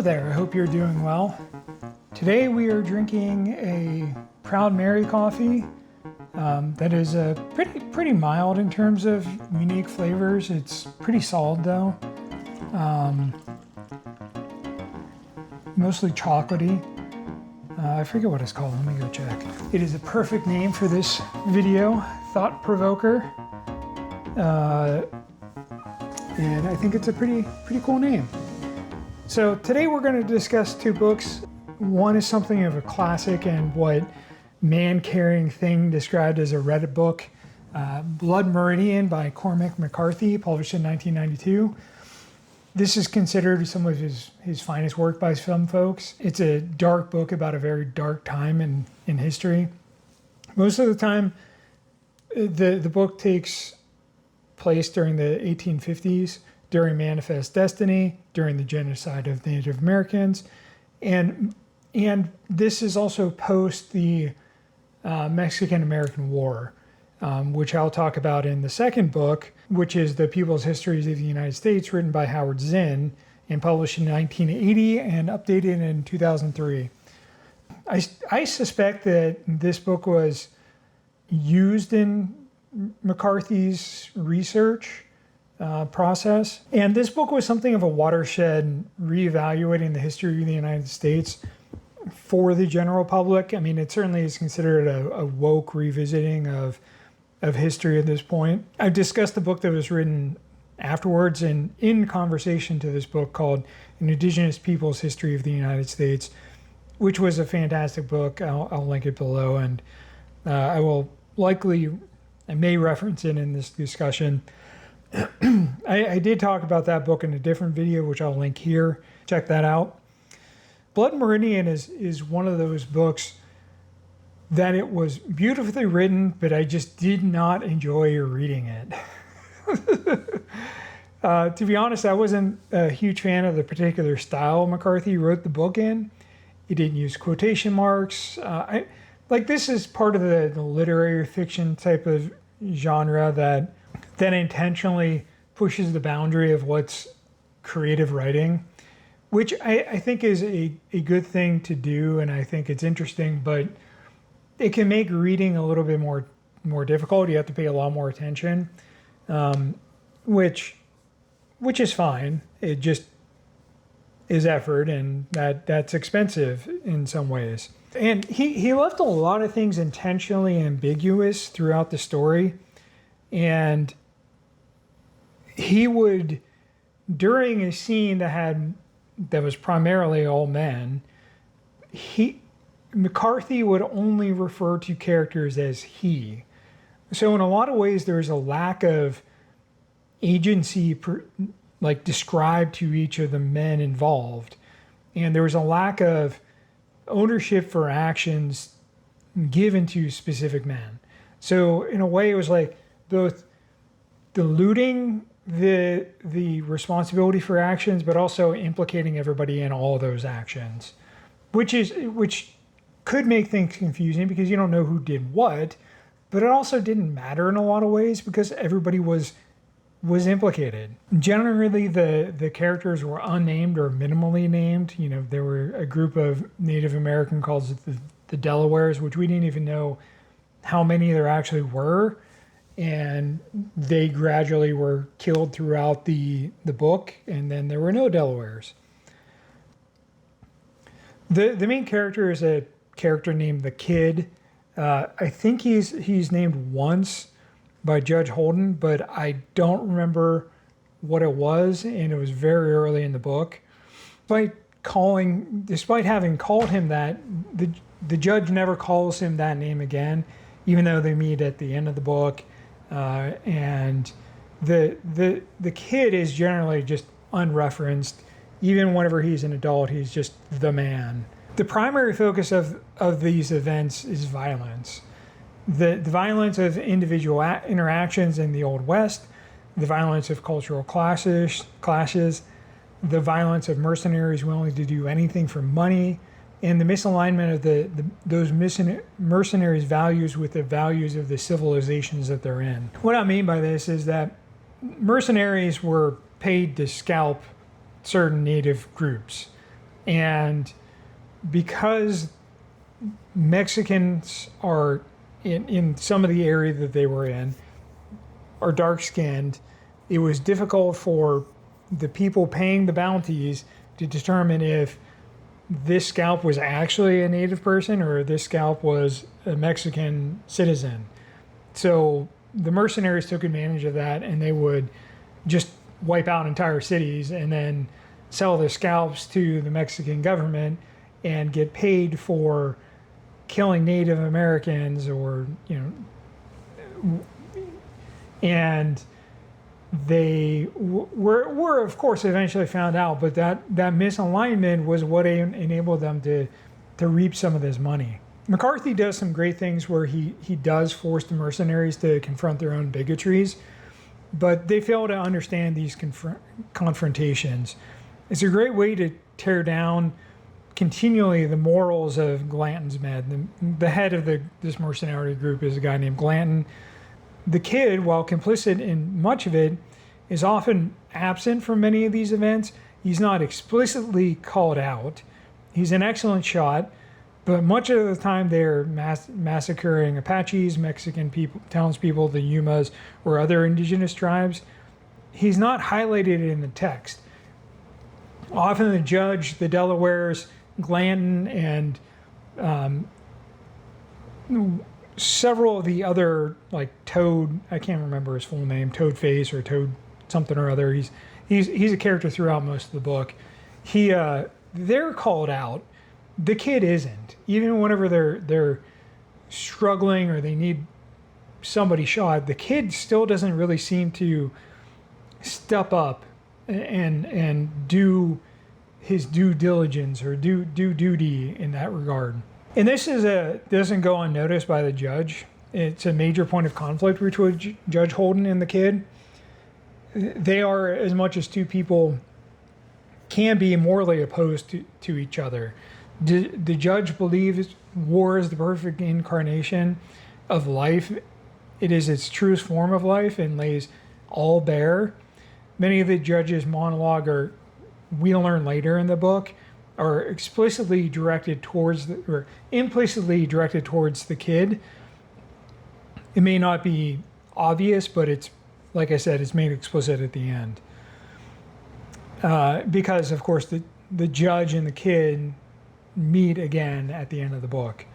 there, I hope you're doing well. Today we are drinking a Proud Mary coffee that is pretty mild in terms of unique flavors. It's pretty solid though, mostly chocolatey. I forget what it's called, let me go check. It is a perfect name for this video, Thought Provoker. And I think it's a pretty cool name. So today we're going to discuss two books. One is something of a classic and what man-carrying thing described as a Reddit book, Blood Meridian by Cormac McCarthy, published in 1992. This is considered some of his finest work by some folks. It's a dark book about a very dark time in history. Most of the time, the book takes place during the 1850s, during Manifest Destiny, during the genocide of Native Americans, and this is also post the Mexican-American War, which I'll talk about in the second book, which is The People's Histories of the United States, written by Howard Zinn and published in 1980 and updated in 2003. I suspect that this book was used in McCarthy's research process. And this book was something of a watershed, reevaluating the history of the United States for the general public. I mean, it certainly is considered a woke revisiting of history at this point. I've discussed the book that was written afterwards and in conversation to this book called An Indigenous People's History of the United States, which was a fantastic book. I'll link it below, and I may reference it in this discussion. I did talk about that book in a different video, which I'll link here. Check that out. Blood Meridian is one of those books that it was beautifully written, but I just did not enjoy reading it. To be honest, I wasn't a huge fan of the particular style McCarthy wrote the book in. He didn't use quotation marks. This is part of the literary fiction type of genre that intentionally pushes the boundary of what's creative writing, which I think is a good thing to do, and I think it's interesting, but it can make reading a little bit more difficult. You have to pay a lot more attention, which is fine. It just is effort, and that's expensive in some ways. And he left a lot of things intentionally ambiguous throughout the story. And he would, during a scene that was primarily all men, McCarthy would only refer to characters as he. So in a lot of ways, there's a lack of agency described to each of the men involved. And there was a lack of ownership for actions given to specific men. So in a way, it was like both diluting the responsibility for actions, but also implicating everybody in all those actions, which could make things confusing because you don't know who did what, but it also didn't matter in a lot of ways because everybody was implicated. Generally, the characters were unnamed or minimally named. You know, there were a group of Native American called the Delawares, which we didn't even know how many there actually were. And they gradually were killed throughout the book, and then there were no Delawares. The main character is a character named the Kid. I think he's named once by Judge Holden, but I don't remember what it was, and it was very early in the book. Despite having called him that, the judge never calls him that name again, even though they meet at the end of the book. And the Kid is generally just unreferenced. Even whenever he's an adult, he's just the man. The primary focus of these events is violence. The violence of individual interactions in the Old West, the violence of cultural clashes, the violence of mercenaries willing to do anything for money, and the misalignment of those mercenaries' values with the values of the civilizations that they're in. What I mean by this is that mercenaries were paid to scalp certain native groups. And because Mexicans are in some of the area that they were in are dark skinned, it was difficult for the people paying the bounties to determine if this scalp was actually a native person or this scalp was a Mexican citizen. So the mercenaries took advantage of that, and they would just wipe out entire cities and then sell their scalps to the Mexican government and get paid for killing Native Americans, or and they were of course eventually found out, but that misalignment was what enabled them to reap some of this money. McCarthy does some great things where he does force the mercenaries to confront their own bigotries, but they fail to understand these confrontations. It's a great way to tear down continually the morals of Glanton's men. The head of this mercenary group is a guy named Glanton. The kid, while complicit in much of it, is often absent from many of these events. He's not explicitly called out. He's an excellent shot, but much of the time they're massacring Apaches, Mexican people, townspeople, the Yumas, or other indigenous tribes. He's not highlighted in the text. Often the judge, the Delawares, Glanton, and several of the other, like Toad, I can't remember his full name, Toad Face or Toad something or other. He's a character throughout most of the book. They're called out. The kid isn't. Even whenever they're struggling or they need somebody shot, the kid still doesn't really seem to step up and do his due diligence or do duty in that regard. And this doesn't go unnoticed by the judge. It's a major point of conflict between Judge Holden and the kid. They are, as much as two people can be, morally opposed to each other. The judge believes war is the perfect incarnation of life. It is its truest form of life and lays all bare. Many of the judge's monologue, we'll learn later in the book, are explicitly directed towards or implicitly directed towards the kid. It may not be obvious, but it's, like I said, it's made explicit at the end. Because, of course, the judge and the kid meet again at the end of the book.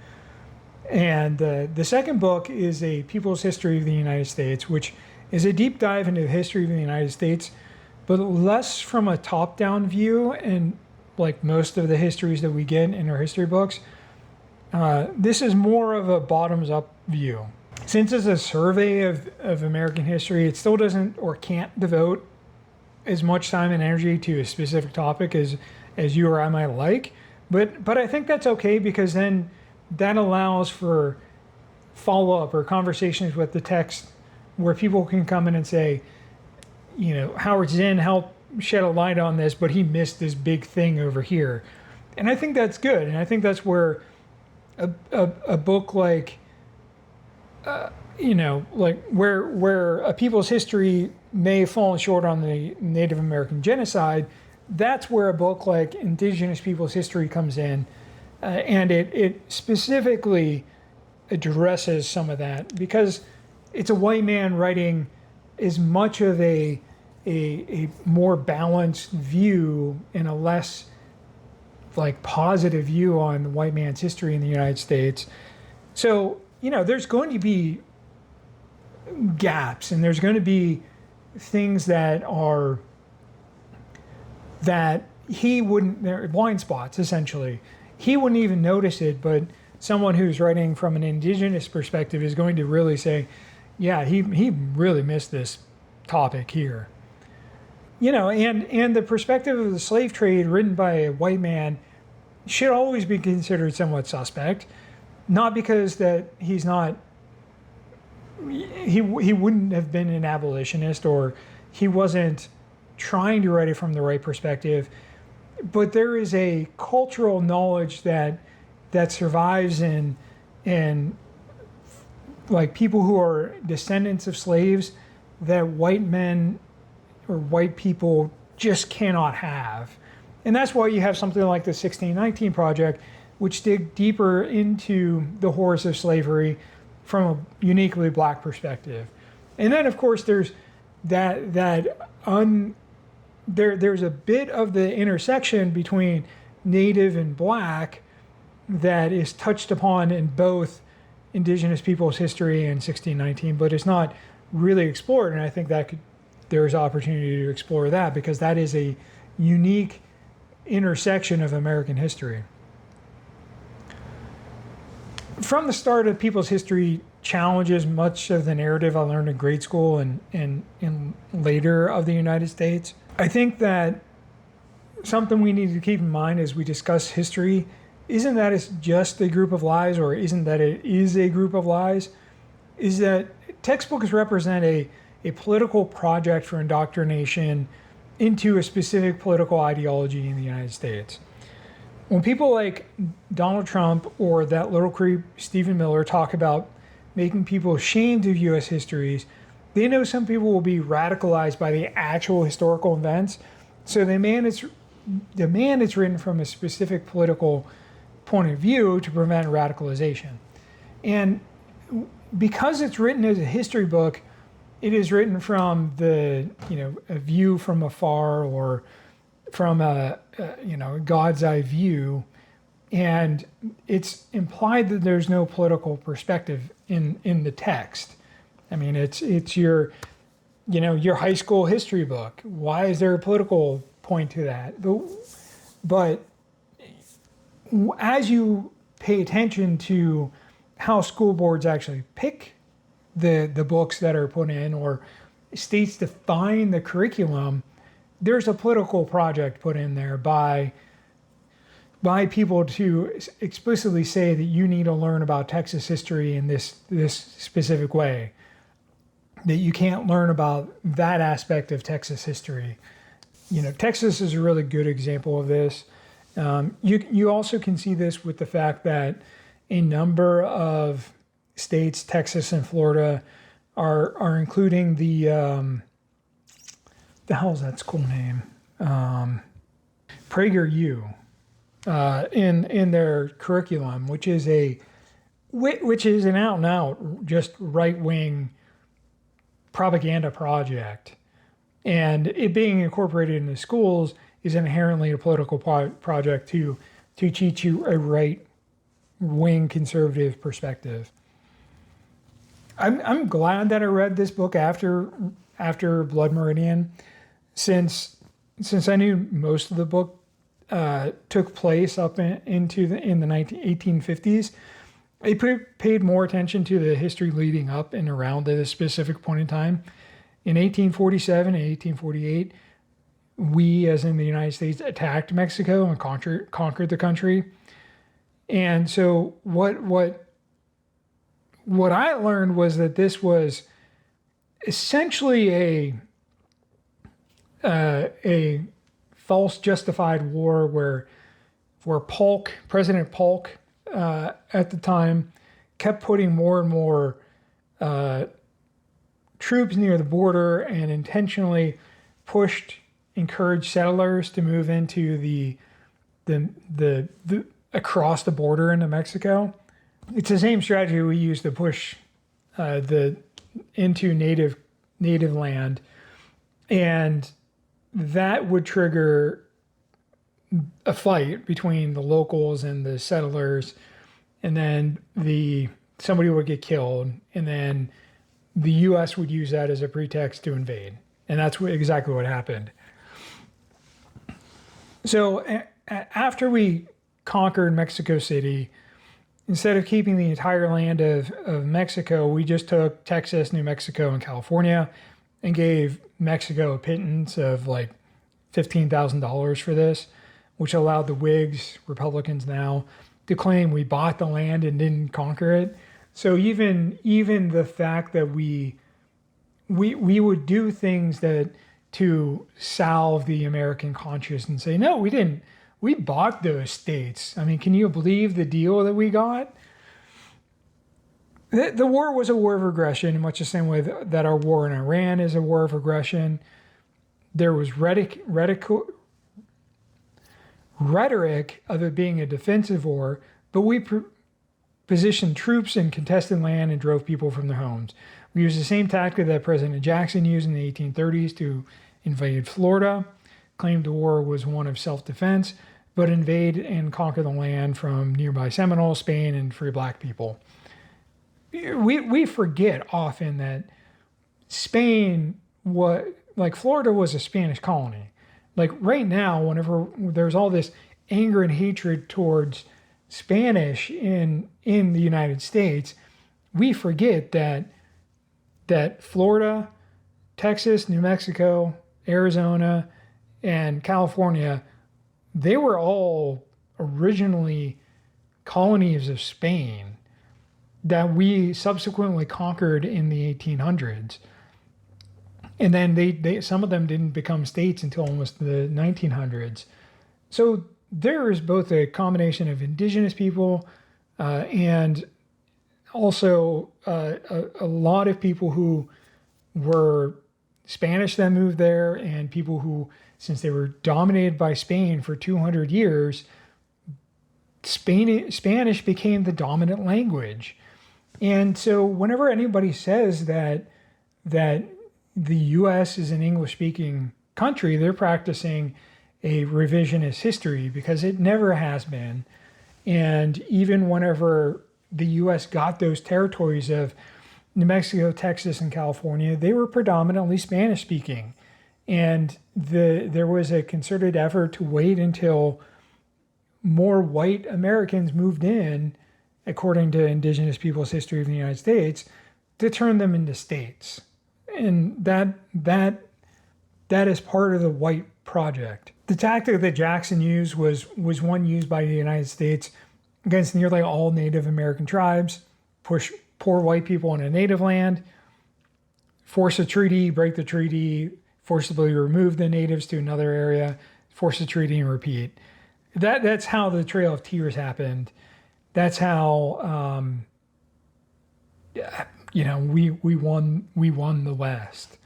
And the second book is A People's History of the United States, which is a deep dive into the history of the United States, but less from a top-down view, and like most of the histories that we get in our history books, this is more of a bottoms-up view. Since it's a survey of American history, it still doesn't or can't devote as much time and energy to a specific topic as you or I might like. But I think that's okay, because then that allows for follow-up or conversations with the text where people can come in and say, Howard Zinn helped shed a light on this, but he missed this big thing over here. And I think that's good. And I think that's where a book like, where A People's History may fall short on the Native American genocide, that's where a book like Indigenous People's History comes in, and it specifically addresses some of that, because it's a white man writing as much of a more balanced view and a less positive view on the white man's history in the United States. So, there's going to be gaps, and there's going to be things that he wouldn't, they're blind spots, essentially. He wouldn't even notice it, but someone who's writing from an indigenous perspective is going to really say, yeah, he really missed this topic here. And the perspective of the slave trade written by a white man should always be considered somewhat suspect, not because that he's not, he wouldn't have been an abolitionist, or he wasn't trying to write it from the right perspective, but there is a cultural knowledge that survives in people who are descendants of slaves that white men or white people just cannot have. And that's why you have something like the 1619 Project, which dig deeper into the horrors of slavery from a uniquely black perspective. And then, of course, there's there's a bit of the intersection between Native and Black that is touched upon in both Indigenous peoples' history and 1619, but it's not really explored. And I think that there's opportunity to explore that, because that is a unique intersection of American history. From the start of people's history challenges much of the narrative I learned in grade school and later of the United States. I think that something we need to keep in mind as we discuss history isn't that it's just a group of lies, or isn't that it is a group of lies, is that textbooks represent a political project for indoctrination into a specific political ideology in the United States. When people like Donald Trump or that little creep Stephen Miller talk about making people ashamed of U.S. histories, they know some people will be radicalized by the actual historical events, so they demand it's written from a specific political point of view to prevent radicalization. And because it's written as a history book, it is written from a view from afar, or from a God's eye view, and it's implied that there's no political perspective in the text. I mean, it's your high school history book. Why is there a political point to that? But as you pay attention to how school boards actually pick the books that are put in, or states define the curriculum, there's a political project put in there by people to explicitly say that you need to learn about Texas history in this specific way, that you can't learn about that aspect of Texas history. Texas is a really good example of this. You also can see this with the fact that a number of states, Texas and Florida, are including the hell's that school name? PragerU in their curriculum, which is an out and out just right wing propaganda project, and it being incorporated into schools is inherently a political project to teach you a right wing conservative perspective. I'm glad that I read this book after Blood Meridian, since I knew most of the book took place up in the 1850s. I paid more attention to the history leading up and around this specific point in time. In 1847 and 1848, we, as in the United States, attacked Mexico and conquered the country. And so what I learned was that this was essentially a false justified war where President Polk at the time kept putting more and more troops near the border and intentionally encouraged settlers to move into the across the border into Mexico. It's the same strategy we use to push into native land, and that would trigger a fight between the locals and the settlers, and then somebody would get killed, and then the U.S. would use that as a pretext to invade, and that's exactly what happened. So after we conquered Mexico City, instead of keeping the entire land of Mexico, we just took Texas, New Mexico, and California and gave Mexico a pittance of like $15,000 for this, which allowed the Whigs, Republicans now, to claim we bought the land and didn't conquer it. So even the fact that we would do things to salve the American conscience and say, no, we didn't. We bought those states. I mean, can you believe the deal that we got? The war was a war of aggression, in much the same way that our war in Iran is a war of aggression. There was rhetoric of it being a defensive war, but we positioned troops in contested land and drove people from their homes. We used the same tactic that President Jackson used in the 1830s to invade Florida, claimed the war was one of self-defense, but invade and conquer the land from nearby Seminoles, Spain, and free black people. We forget often that Spain Florida was a Spanish colony. Like right now, whenever there's all this anger and hatred towards Spanish in the United States, we forget that Florida, Texas, New Mexico, Arizona, and California, they were all originally colonies of Spain that we subsequently conquered in the 1800s. And then they some of them didn't become states until almost the 1900s. So there is both a combination of indigenous people and also a lot of people who were Spanish that moved there, and people who, since they were dominated by Spain for 200 years, Spanish became the dominant language. And so whenever anybody says that the U.S. is an English-speaking country, they're practicing a revisionist history, because it never has been. And even whenever the U.S. got those territories of New Mexico, Texas, and California, they were predominantly Spanish-speaking. And there was a concerted effort to wait until more white Americans moved in, according to Indigenous Peoples' History of the United States, to turn them into states. And that is part of the white project. The tactic that Jackson used was one used by the United States against nearly all Native American tribes: push poor white people into native land, force a treaty, break the treaty, forcibly remove the natives to another area, force a treaty, and repeat. That's how the Trail of Tears happened. That's how we won the West.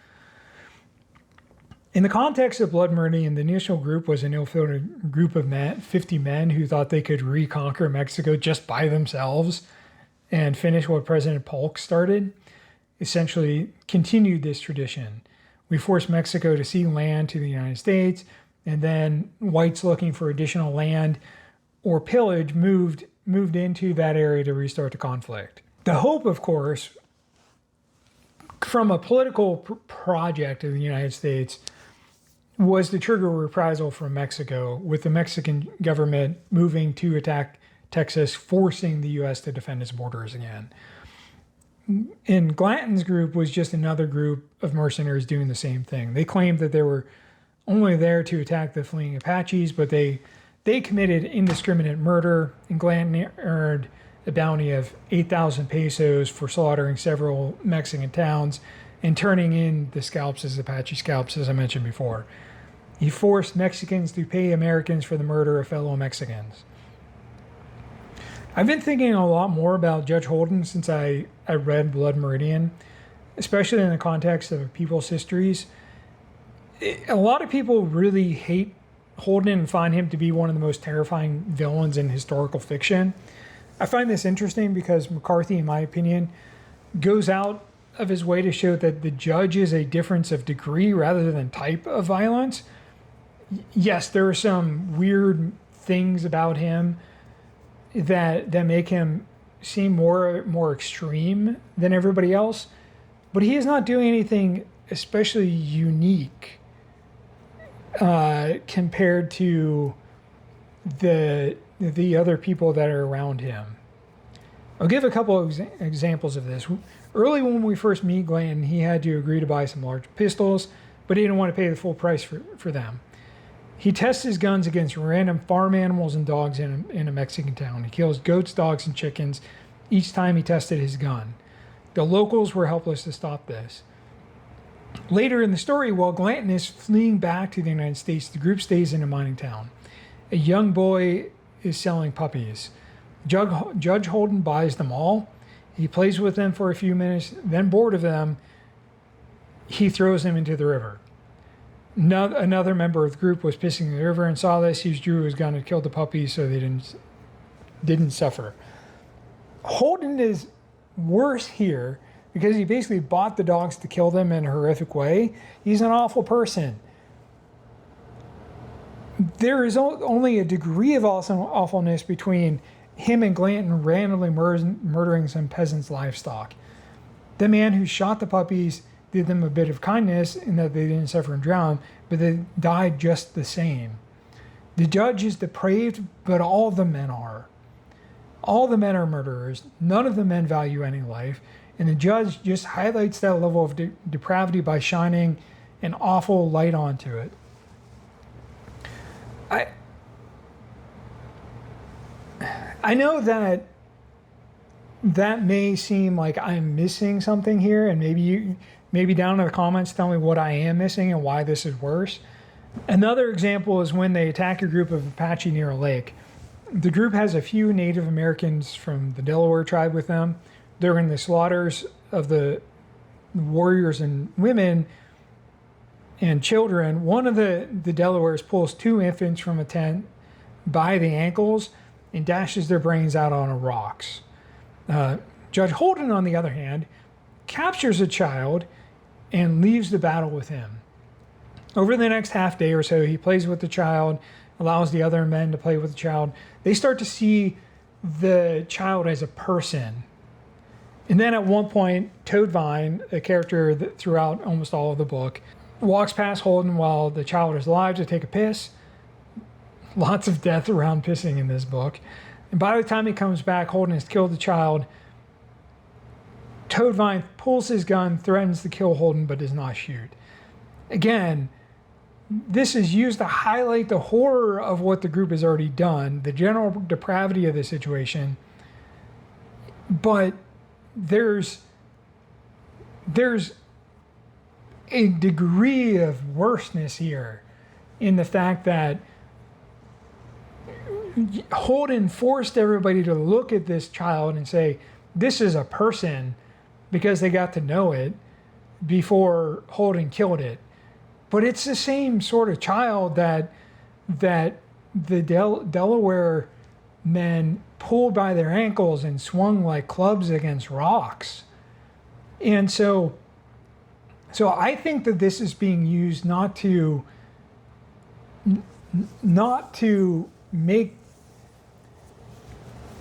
In the context of Blood Meridian, the initial group was an ill-fated group of 50 men who thought they could reconquer Mexico just by themselves and finish what President Polk started, essentially continued this tradition. We forced Mexico to cede land to the United States, and then whites looking for additional land or pillage moved into that area to restart the conflict. The hope, of course, from a political project of the United States, was to trigger reprisal from Mexico, with the Mexican government moving to attack Texas, forcing the U.S. to defend its borders again. And Glanton's group was just another group of mercenaries doing the same thing. They claimed that they were only there to attack the fleeing Apaches, but they committed indiscriminate murder, and Glanton earned a bounty of 8,000 pesos for slaughtering several Mexican towns and turning in the scalps as Apache scalps, as I mentioned before. He forced Mexicans to pay Americans for the murder of fellow Mexicans. I've been thinking a lot more about Judge Holden since I read Blood Meridian, especially in the context of people's histories. A lot of people really hate Holden and find him to be one of the most terrifying villains in historical fiction. I find this interesting because McCarthy, in my opinion, goes out of his way to show that the judge is a difference of degree rather than type of violence. Yes, there are some weird things about him that make him seem more extreme than everybody else, but he is not doing anything especially unique compared to the other people that are around him. I'll give a couple of examples of this. Early when we first meet Glanton, he had to agree to buy some large pistols, but he didn't want to pay the full price for them. He tests his guns against random farm animals and dogs in a Mexican town. He kills goats, dogs, and chickens each time he tested his gun. The locals were helpless to stop this. Later in the story, while Glanton is fleeing back to the United States, the group stays in a mining town. A young boy is selling puppies. Judge Holden buys them all. He plays with them for a few minutes, then bored of them, he throws them into the river. Another member of the group was pissing in the river and saw this. He drew his gun and killed the puppies so they didn't suffer. Holden is worse here because he basically bought the dogs to kill them in a horrific way. He's an awful person. There is only a degree of awfulness between him and Glanton randomly murdering some peasants' livestock. The man who shot the puppies did them a bit of kindness in that they didn't suffer and drown, but they died just the same. The judge is depraved, but all the men are. All the men are murderers. None of the men value any life. And the judge just highlights that level of depravity by shining an awful light onto it. I know that may seem like I'm missing something here, and maybe down in the comments tell me what I am missing and why this is worse. Another example is when they attack a group of Apache near a lake. The group has a few Native Americans from the Delaware tribe with them. During the slaughters of the warriors and women and children, one of the Delawares pulls 2 infants from a tent by the ankles and dashes their brains out on rocks. Judge Holden, on the other hand, captures a child and leaves the battle with him. Over the next half day or so, he plays with the child, allows the other men to play with the child. They start to see the child as a person. And then at one point, Toadvine, a character that throughout almost all of the book, walks past Holden while the child is alive to take a piss. Lots of death around pissing in this book. And by the time he comes back, Holden has killed the child. Toadvine pulls his gun, threatens to kill Holden, but does not shoot. Again, this is used to highlight the horror of what the group has already done, the general depravity of the situation. But there's a degree of worseness here in the fact that Holden forced everybody to look at this child and say, this is a person, because they got to know it before Holden killed it. But it's the same sort of child that the Delaware men pulled by their ankles and swung like clubs against rocks. And so I think that this is being used not to make...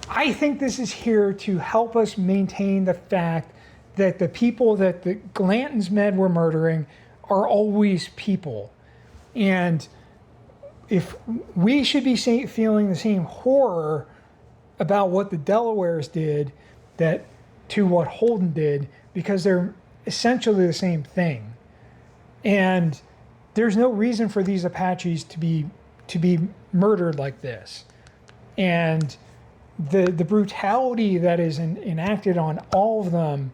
I think this is here to help us maintain the fact that the people that the Glantons men were murdering are always people. And if we should be feeling the same horror about what the Delawares did that to what Holden did, because they're essentially the same thing. And there's no reason for these Apaches to be murdered like this. And the brutality that is enacted on all of them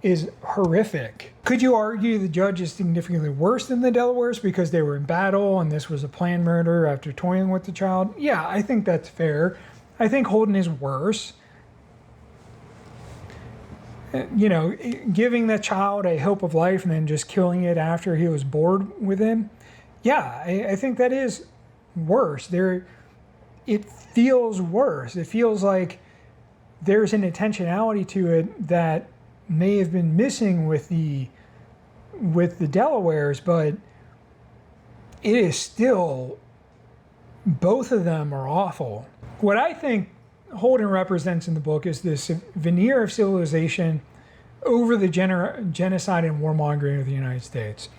is horrific. Could you argue the judge is significantly worse than the Delawares because they were in battle and this was a planned murder after toying with the child? Yeah, I think that's fair. I think Holden is worse. You know, giving that child a hope of life and then just killing it after he was bored with him. Yeah, I think that is worse. It feels worse. It feels like there's an intentionality to it that may have been missing with the Delawares, but it is still, both of them are awful. What I think Holden represents in the book is this veneer of civilization over the genocide and warmongering of the United States.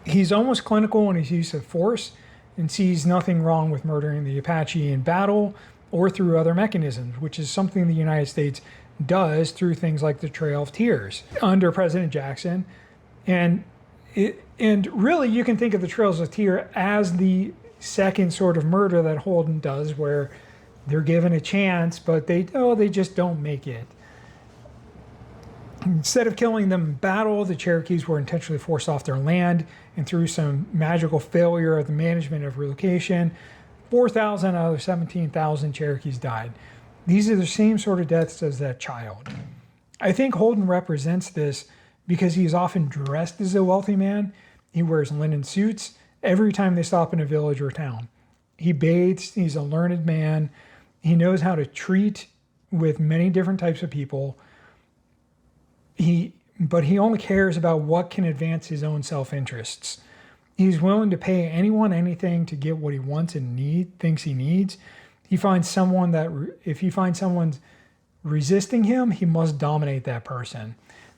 He's almost clinical in his use of force and sees nothing wrong with murdering the Apache in battle or through other mechanisms, which is something the United States does through things like the Trail of Tears under President Jackson. And really you can think of the Trails of Tears as the second sort of murder that Holden does, where they're given a chance, but they just don't make it. Instead of killing them in battle, the Cherokees were intentionally forced off their land, and through some magical failure of the management of relocation, 4,000 out of 17,000 Cherokees died. These are the same sort of deaths as that child. I think Holden represents this because he is often dressed as a wealthy man, He wears linen suits every time they stop in a village or town. He bathes. He's a learned man. He knows how to treat with many different types of people. But he only cares about what can advance his own self-interests. He's willing to pay anyone anything to get what he wants and thinks he needs. If he finds someone resisting him, he must dominate that person.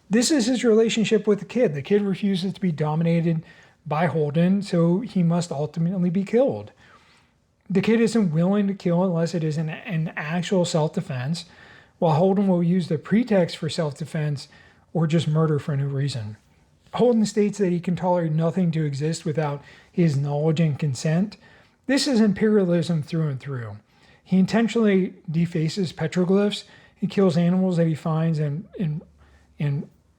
This is his relationship with the kid. The kid refuses to be dominated by Holden, so he must ultimately be killed. The kid isn't willing to kill unless it is an actual self-defense, while Holden will use the pretext for self-defense or just murder for no reason. Holden states that he can tolerate nothing to exist without his knowledge and consent. This is imperialism through and through. He intentionally defaces petroglyphs. He kills animals that he finds and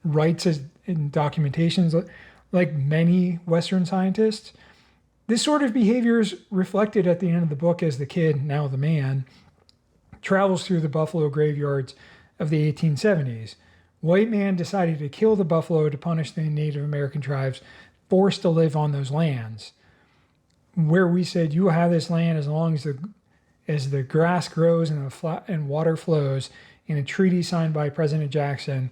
writes as in documentations like many Western scientists. This sort of behavior is reflected at the end of the book as the kid, now the man, travels through the buffalo graveyards of the 1870s. White man decided to kill the buffalo to punish the Native American tribes forced to live on those lands. Where we said, you will have this land as long as the grass grows and water flows, in a treaty signed by President Jackson.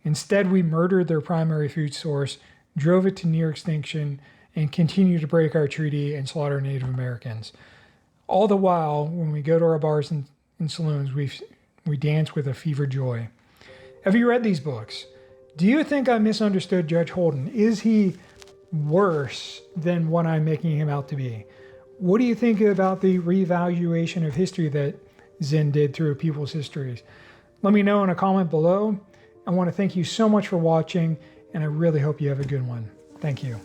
Instead, we murdered their primary food source, drove it to near extinction, and continue to break our treaty and slaughter Native Americans. All the while, when we go to our bars and saloons, we dance with a fevered joy. Have you read these books? Do you think I misunderstood Judge Holden? Is he worse than what I'm making him out to be? What do you think about the reevaluation of history that Zinn did through people's histories? Let me know in a comment below. I want to thank you so much for watching, and I really hope you have a good one. Thank you.